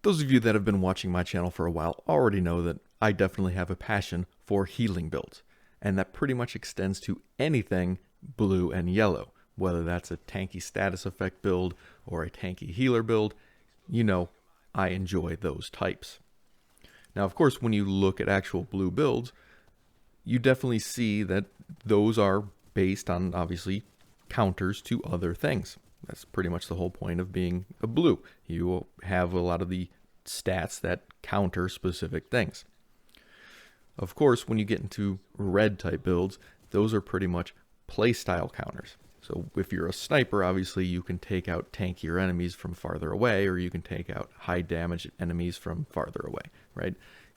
Those of you that have been watching my channel for a while already know that I definitely have a passion for healing builds, and that pretty much extends to anything blue and yellow, whether that's a tanky status effect build or a tanky healer build. You know, I enjoy those types. Now, of course, when you look at actual blue builds, you definitely see that those are based on, obviously, counters to other things. That's pretty much the whole point of being a blue. You will have a lot of the stats that counter specific things. Of course, when you get into red type builds, those are pretty much playstyle counters. So if you're a sniper, obviously you can take out tankier enemies from farther away, or you can take out high damage enemies from farther away, right?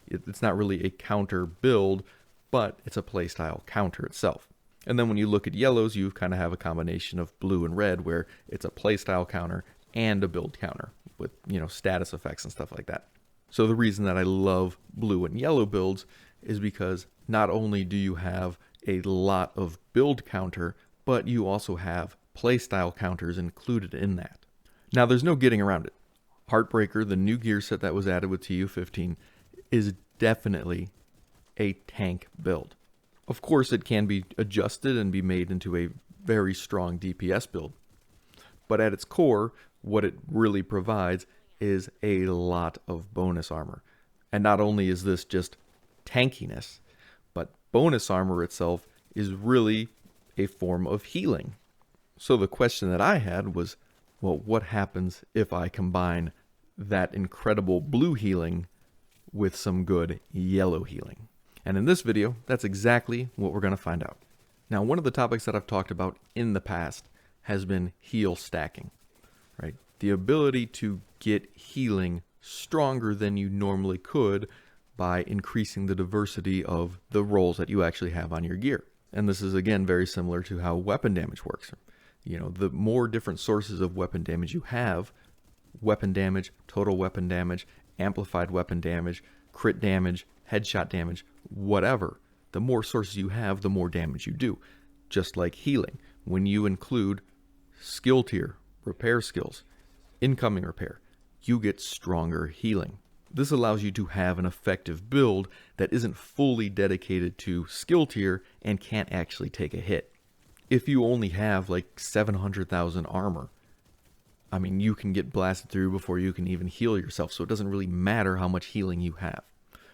It's not really a counter build, but it's a playstyle counter itself. And then when you look at yellows, you kind of have a combination of blue and red where it's a playstyle counter and a build counter with, status effects and stuff like that. So the reason that I love blue and yellow builds is because not only do you have a lot of build counter, but you also have playstyle counters included in that. Now there's no getting around it. Heartbreaker, the new gear set that was added with TU15, is definitely a tank build. Of course, it can be adjusted and be made into a very strong DPS build. But at its core, what it really provides is a lot of bonus armor. And not only is this just tankiness, but bonus armor itself is really a form of healing. So the question that I had was, well, what happens if I combine that incredible blue healing with some good yellow healing? And in this video, that's exactly what we're going to find out. Now, one of the topics that I've talked about in the past has been heal stacking, right? The ability to get healing stronger than you normally could by increasing the diversity of the rolls that you actually have on your gear. And this is, again, very similar to how weapon damage works. The more different sources of weapon damage you have, weapon damage, total weapon damage, amplified weapon damage, crit damage, headshot damage, whatever, the more sources you have, the more damage you do. Just like healing, when you include skill tier, repair skills, incoming repair, you get stronger healing. This allows you to have an effective build that isn't fully dedicated to skill tier and can't actually take a hit. If you only have like 700,000 armor, I mean, you can get blasted through before you can even heal yourself, so it doesn't really matter how much healing you have.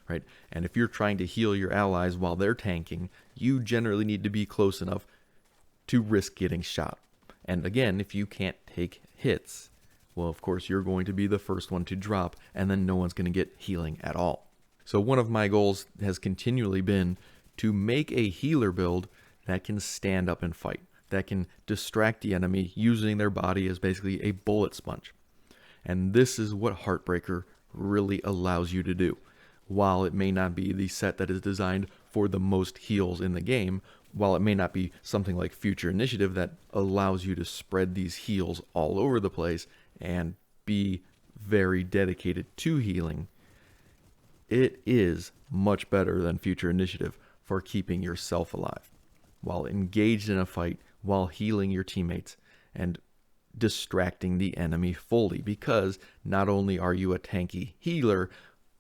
Right? And if you're trying to heal your allies while they're tanking, you generally need to be close enough to risk getting shot. And again, if you can't take hits, well, of course, you're going to be the first one to drop, and then no one's going to get healing at all. So one of my goals has continually been to make a healer build that can stand up and fight, that can distract the enemy using their body as basically a bullet sponge. And this is what Heartbreaker really allows you to do. While it may not be the set that is designed for the most heals in the game, while it may not be something like Future Initiative that allows you to spread these heals all over the place and be very dedicated to healing, it is much better than Future Initiative for keeping yourself alive, while engaged in a fight, while healing your teammates, and distracting the enemy fully, because not only are you a tanky healer,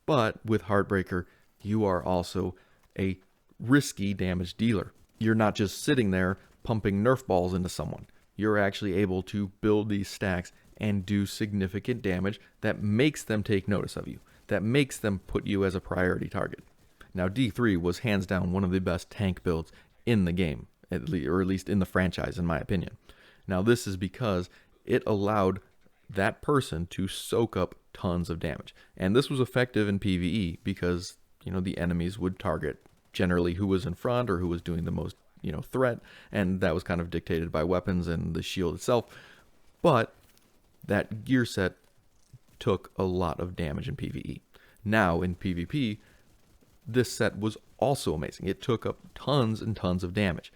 but with Heartbreaker, you are also a risky damage dealer. You're not just sitting there pumping Nerf balls into someone. You're actually able to build these stacks and do significant damage that makes them take notice of you, that makes them put you as a priority target. Now, D3 was hands down one of the best tank builds in the game, or at least in the franchise, in my opinion. Now, this is because it allowed that person to soak up tons of damage. And this was effective in PvE because, the enemies would target generally who was in front or who was doing the most, threat. And that was kind of dictated by weapons and the shield itself. But that gear set took a lot of damage in PvE. Now in PvP, this set was also amazing. It took up tons and tons of damage.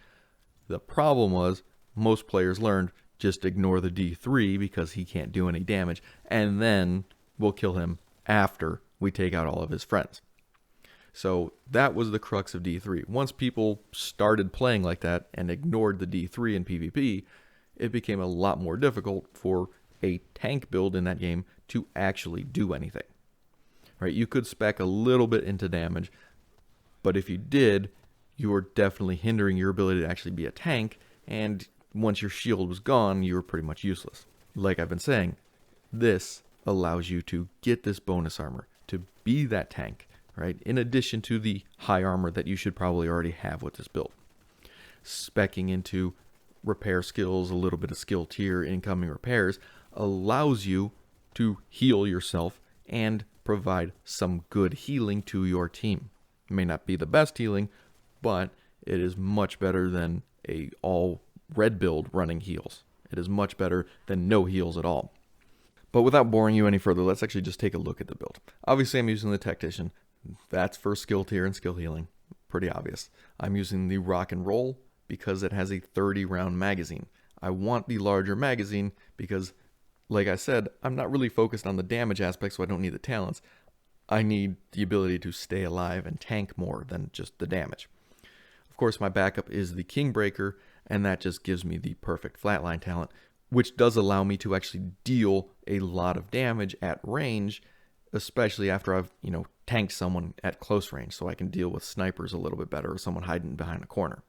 The problem was most players learned just ignore the D3 because he can't do any damage, and then we'll kill him after we take out all of his friends. So that was the crux of D3. Once people started playing like that and ignored the D3 in PvP, it became a lot more difficult for a tank build in that game to actually do anything. right? You could spec a little bit into damage, but if you did, you were definitely hindering your ability to actually be a tank, and once your shield was gone, you were pretty much useless. Like I've been saying, this allows you to get this bonus armor, to be that tank, right? In addition to the high armor that you should probably already have with this build. Speccing into repair skills, a little bit of skill tier, incoming repairs, allows you to heal yourself and provide some good healing to your team. It may not be the best healing, but it is much better than a all red build running heals. It is much better than no heals at all. But without boring you any further, let's actually just take a look at the build. Obviously, I'm using the Tactician. That's for skill tier and skill healing. Pretty obvious. I'm using the Rock and Roll because it has a 30-round magazine. I want the larger magazine because, like I said, I'm not really focused on the damage aspect, so I don't need the talents. I need the ability to stay alive and tank more than just the damage. Of course, my backup is the Kingbreaker, and that just gives me the perfect flatline talent, which does allow me to actually deal a lot of damage at range, especially after I've, tanked someone at close range, so I can deal with snipers a little bit better or someone hiding behind a corner.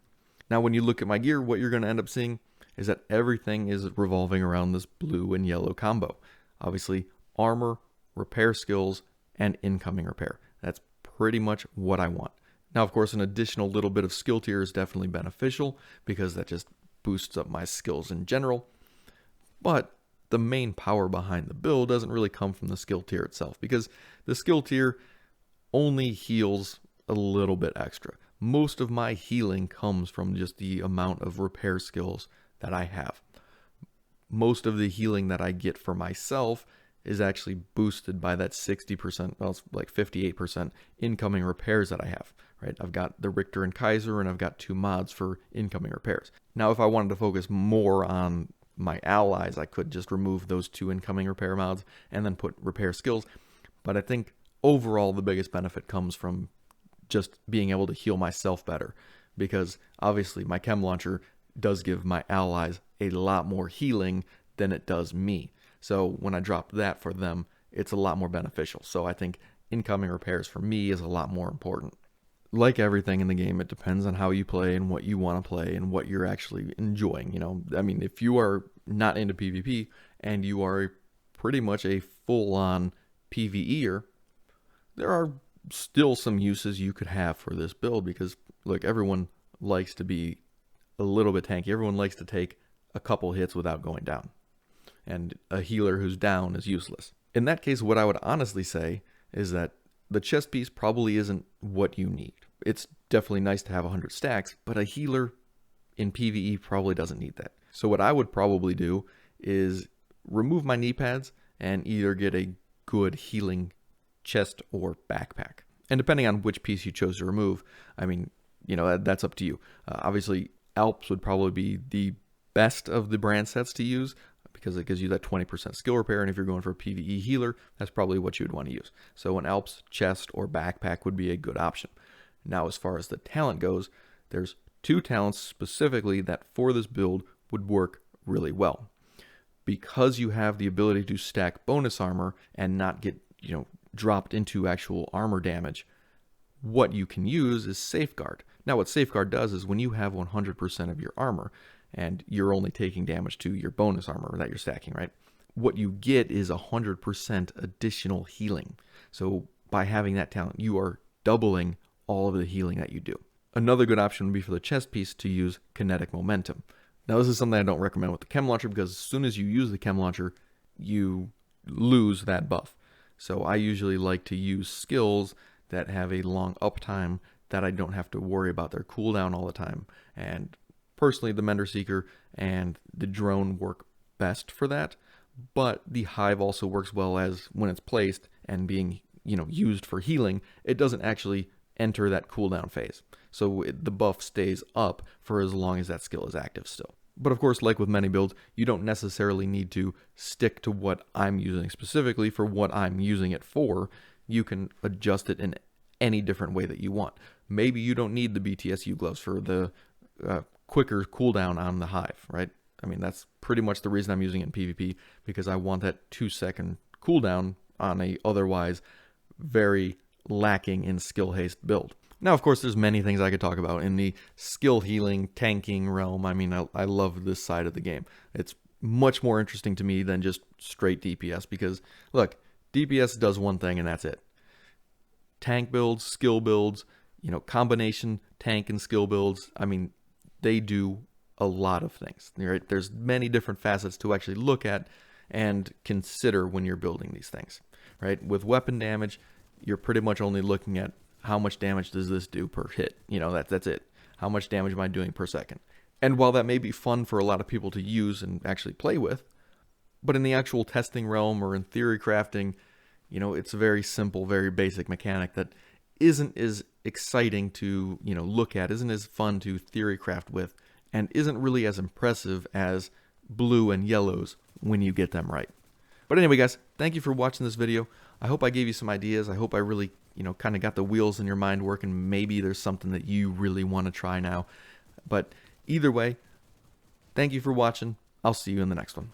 Now, when you look at my gear, what you're going to end up seeing is that everything is revolving around this blue and yellow combo. Obviously, armor, repair skills, and incoming repair. That's pretty much what I want. Now, of course, an additional little bit of skill tier is definitely beneficial because that just boosts up my skills in general. But the main power behind the build doesn't really come from the skill tier itself, because the skill tier only heals a little bit extra. Most of my healing comes from just the amount of repair skills that I have. Most of the healing that I get for myself is actually boosted by that 60%, well, it's like 58% incoming repairs that I have, right? I've got the Richter and Kaiser, and I've got 2 mods for incoming repairs. Now, if I wanted to focus more on my allies, I could just remove those 2 incoming repair mods and then put repair skills. But I think overall the biggest benefit comes from just being able to heal myself better, because obviously my chem launcher does give my allies a lot more healing than it does me. So when I drop that for them, it's a lot more beneficial. So I think incoming repairs for me is a lot more important. Like everything in the game, it depends on how you play and what you want to play and what you're actually enjoying. I mean, if you are not into PvP and you are pretty much a full-on PvEer, there are still some uses you could have for this build, because, look, everyone likes to be a little bit tanky. Everyone likes to take a couple hits without going down. And a healer who's down is useless. In that case, what I would honestly say is that the chest piece probably isn't what you need. It's definitely nice to have 100 stacks, but a healer in PvE probably doesn't need that. So what I would probably do is remove my knee pads and either get a good healing chest or backpack. And depending on which piece you chose to remove, I mean, that's up to you. Obviously, Alps would probably be the best of the brand sets to use, because it gives you that 20% skill repair, and if you're going for a PvE healer, that's probably what you would want to use. So an Alps chest or backpack would be a good option. Now, as far as the talent goes, there's 2 talents specifically that for this build would work really well. Because you have the ability to stack bonus armor and not get, dropped into actual armor damage, what you can use is Safeguard. Now, what Safeguard does is when you have 100% of your armor, and you're only taking damage to your bonus armor that you're stacking, right? What you get is 100% additional healing. So by having that talent, you are doubling all of the healing that you do. Another good option would be for the chest piece to use Kinetic Momentum. Now, this is something I don't recommend with the chem launcher, because as soon as you use the chem launcher, you lose that buff. So I usually like to use skills that have a long uptime, that I don't have to worry about their cooldown all the time. And personally, the Mender Seeker and the drone work best for that, but the Hive also works well as when it's placed and being, used for healing, it doesn't actually enter that cooldown phase. So the buff stays up for as long as that skill is active still. But of course, like with many builds, you don't necessarily need to stick to what I'm using specifically for what I'm using it for. You can adjust it in any different way that you want. Maybe you don't need the BTSU gloves for the quicker cooldown on the Hive, right? I mean, that's pretty much the reason I'm using it in PvP, because I want that 2-second cooldown on a otherwise very lacking in skill haste build. Now, of course, there's many things I could talk about in the skill healing, tanking realm. I mean, I love this side of the game. It's much more interesting to me than just straight DPS because, look, DPS does one thing and that's it. Tank builds, skill builds, combination tank and skill builds. I mean, they do a lot of things. Right? There's many different facets to actually look at and consider when you're building these things. Right? With weapon damage, you're pretty much only looking at how much damage does this do per hit. That's it. How much damage am I doing per second? And while that may be fun for a lot of people to use and actually play with, but in the actual testing realm or in theory crafting, it's a very simple, very basic mechanic that isn't as exciting to, look at, isn't as fun to theory craft with, and isn't really as impressive as blue and yellows when you get them right. But anyway, guys, thank you for watching this video. I hope I gave you some ideas. I hope I really, kind of got the wheels in your mind working. Maybe there's something that you really want to try now. But either way, thank you for watching. I'll see you in the next one.